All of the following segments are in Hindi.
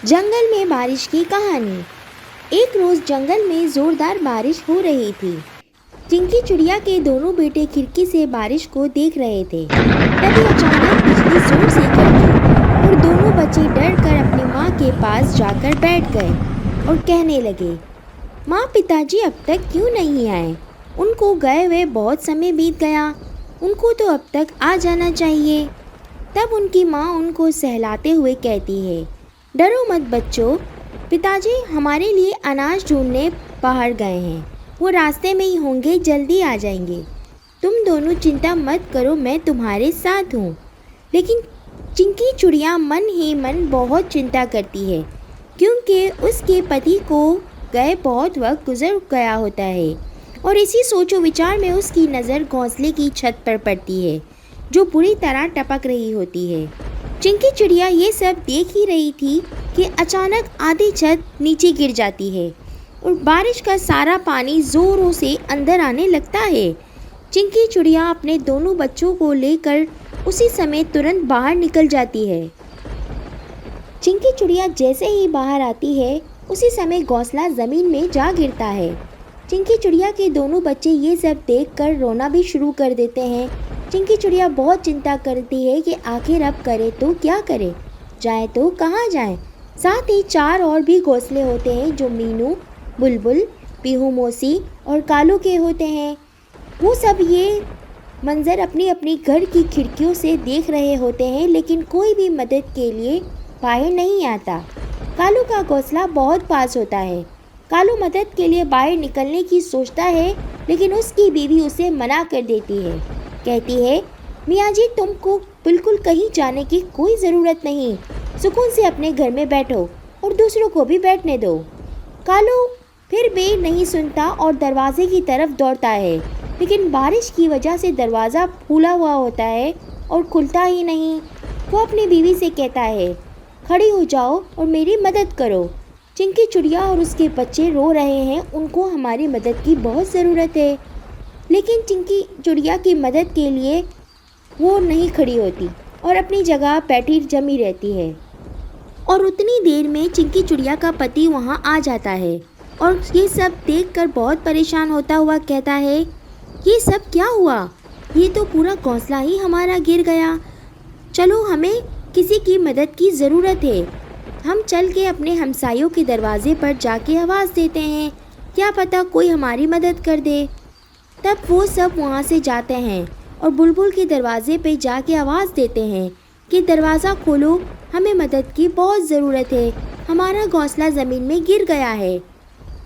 जंगल में बारिश की कहानी। एक रोज जंगल में जोरदार बारिश हो रही थी। चिंकी चिड़िया के दोनों बेटे खिड़की से बारिश को देख रहे थे। तभी अचानक बिजली जोर से कड़की और दोनों बच्चे डर कर अपनी माँ के पास जाकर बैठ गए और कहने लगे, माँ, पिताजी अब तक क्यों नहीं आए? उनको गए हुए बहुत समय बीत गया। उनको तो अब तक आ जाना चाहिए। तब उनकी माँ उनको सहलाते हुए कहती है, डरो मत बच्चों, पिताजी हमारे लिए अनाज ढूंढने बाहर गए हैं। वो रास्ते में ही होंगे, जल्दी आ जाएंगे। तुम दोनों चिंता मत करो, मैं तुम्हारे साथ हूँ। लेकिन चिंकी चिड़िया मन ही मन बहुत चिंता करती है, क्योंकि उसके पति को गए बहुत वक्त गुजर गया होता है और इसी सोचो विचार में उसकी नज़र घोंसले की छत पर पड़ती है, जो पूरी तरह टपक रही होती है। चिंकी चिड़िया ये सब देख ही रही थी कि अचानक आधी छत नीचे गिर जाती है और बारिश का सारा पानी ज़ोरों से अंदर आने लगता है। चिंकी चिड़िया अपने दोनों बच्चों को लेकर उसी समय तुरंत बाहर निकल जाती है। चिंकी चिड़िया जैसे ही बाहर आती है, उसी समय घोंसला ज़मीन में जा गिरता है। चिंकी चिड़िया के दोनों बच्चे ये सब देखकर रोना भी शुरू कर देते हैं। चिंकी चिड़िया बहुत चिंता करती है कि आखिर अब करे तो क्या करे, जाए तो कहाँ जाए। साथ ही चार और भी घोंसले होते हैं जो मीनू, बुलबुल, पीहू मौसी और कालू के होते हैं। वो सब ये मंजर अपनी अपनी घर की खिड़कियों से देख रहे होते हैं, लेकिन कोई भी मदद के लिए बाहर नहीं आता। कालू का घोंसला बहुत पास होता है। कालू मदद के लिए बाहर निकलने की सोचता है, लेकिन उसकी बीवी उसे मना कर देती है। कहती है, मियाँ जी, तुमको बिल्कुल कहीं जाने की कोई ज़रूरत नहीं। सुकून से अपने घर में बैठो और दूसरों को भी बैठने दो। कालू फिर भी नहीं सुनता और दरवाजे की तरफ दौड़ता है, लेकिन बारिश की वजह से दरवाज़ा फूला हुआ होता है और खुलता ही नहीं। वो अपनी बीवी से कहता है, खड़ी हो जाओ और मेरी मदद करो। चिंकी चिड़िया और उसके बच्चे रो रहे हैं, उनको हमारी मदद की बहुत ज़रूरत है। लेकिन चिंकी चिड़िया की मदद के लिए वो नहीं खड़ी होती और अपनी जगह बैठी जमी रहती है। और उतनी देर में चिंकी चिड़िया का पति वहाँ आ जाता है और ये सब देखकर बहुत परेशान होता हुआ कहता है, ये सब क्या हुआ? ये तो पूरा घोंसला ही हमारा गिर गया। चलो, हमें किसी की मदद की ज़रूरत है। हम चल के अपने हमसायों के दरवाजे पर जाके आवाज़ देते हैं, क्या पता कोई हमारी मदद कर दे। तब वो सब वहाँ से जाते हैं और बुलबुल के दरवाजे पे जाके आवाज़ देते हैं कि दरवाज़ा खोलो, हमें मदद की बहुत ज़रूरत है, हमारा घोंसला ज़मीन में गिर गया है।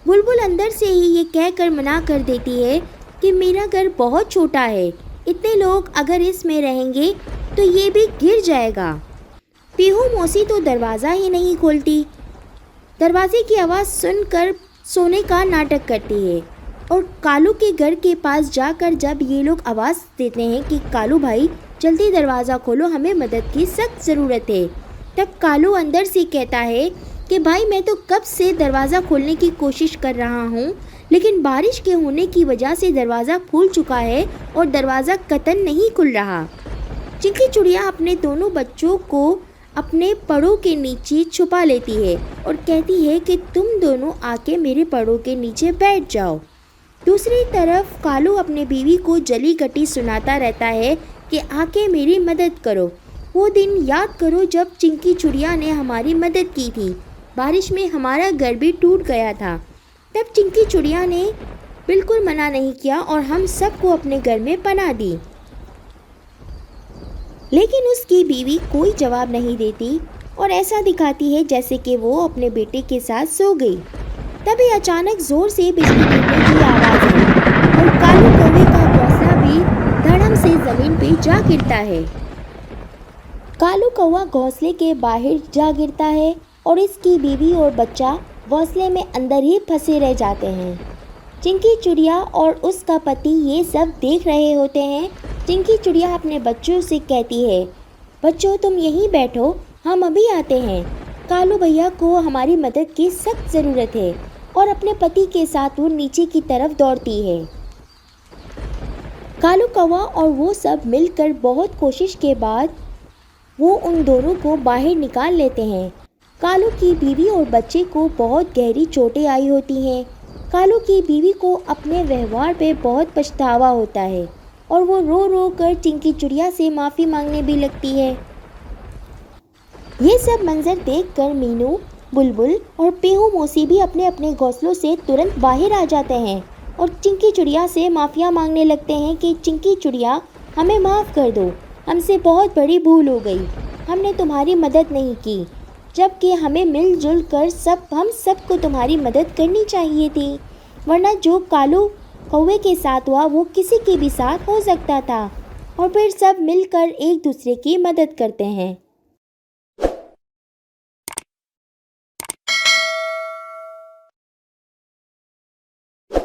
बुलबुल अंदर से ही ये कहकर मना कर देती है कि मेरा घर बहुत छोटा है, इतने लोग अगर इसमें रहेंगे तो ये भी गिर जाएगा। पीहू मौसी तो दरवाज़ा ही नहीं खोलती, दरवाजे की आवाज़ सुनकर सोने का नाटक करती है और कालू के घर के पास जाकर जब ये लोग आवाज़ देते हैं कि कालू भाई जल्दी दरवाज़ा खोलो, हमें मदद की सख्त ज़रूरत है, तब कालू अंदर से कहता है कि भाई, मैं तो कब से दरवाज़ा खोलने की कोशिश कर रहा हूँ, लेकिन बारिश के होने की वजह से दरवाज़ा फूल चुका है और दरवाज़ा कतई नहीं खुल रहा। चिंकी चिड़िया अपने दोनों बच्चों को अपने पड़ों के नीचे छुपा लेती है और कहती है कि तुम दोनों आके मेरे पड़ों के नीचे बैठ जाओ। दूसरी तरफ कालू अपने बीवी को जली कटी सुनाता रहता है कि आके मेरी मदद करो। वो दिन याद करो जब चिंकी चिड़िया ने हमारी मदद की थी, बारिश में हमारा घर भी टूट गया था। तब चिंकी चिड़िया ने बिल्कुल मना नहीं किया और हम सबको अपने घर में पनाह दी। लेकिन उसकी बीवी कोई जवाब नहीं देती और ऐसा दिखाती है जैसे कि वो अपने बेटे के साथ सो गई। तभी अचानक जोर से बिजली गिरने की आवाज़ आई और कालू कौवे का घोंसला भी धड़म से ज़मीन पे जा गिरता है। कालू कौवा घोंसले के बाहर जा गिरता है और इसकी बीवी और बच्चा घोंसले में अंदर ही फंसे रह जाते हैं। चिंकी चिड़िया और उसका पति ये सब देख रहे होते हैं। चिंकी चिड़िया अपने बच्चों से कहती है, बच्चों तुम यहीं बैठो, हम अभी आते हैं। कालू भैया को हमारी मदद की सख्त ज़रूरत है। और अपने पति के साथ वो नीचे की तरफ दौड़ती है। कालू कौवा और वो सब मिलकर बहुत कोशिश के बाद वो उन दोनों को बाहर निकाल लेते हैं। कालू की बीवी और बच्चे को बहुत गहरी चोटें आई होती हैं। कालू की बीवी को अपने व्यवहार पे बहुत पछतावा होता है और वो रो रो कर चिंकी चिड़िया से माफ़ी मांगने भी लगती है। ये सब मंजर देखकर मीनू, बुलबुल और पीहू मौसी भी अपने अपने घोंसलों से तुरंत बाहर आ जाते हैं और चिंकी चिड़िया से माफ़िया मांगने लगते हैं कि चिंकी चिड़िया, हमें माफ़ कर दो, हमसे बहुत बड़ी भूल हो गई, हमने तुम्हारी मदद नहीं की, जबकि हमें मिलजुल कर हम सबको तुम्हारी मदद करनी चाहिए थी, वरना जो कालू कौवे के साथ हुआ वो किसी के भी साथ हो सकता था। और फिर सब मिलकर एक दूसरे की मदद करते हैं।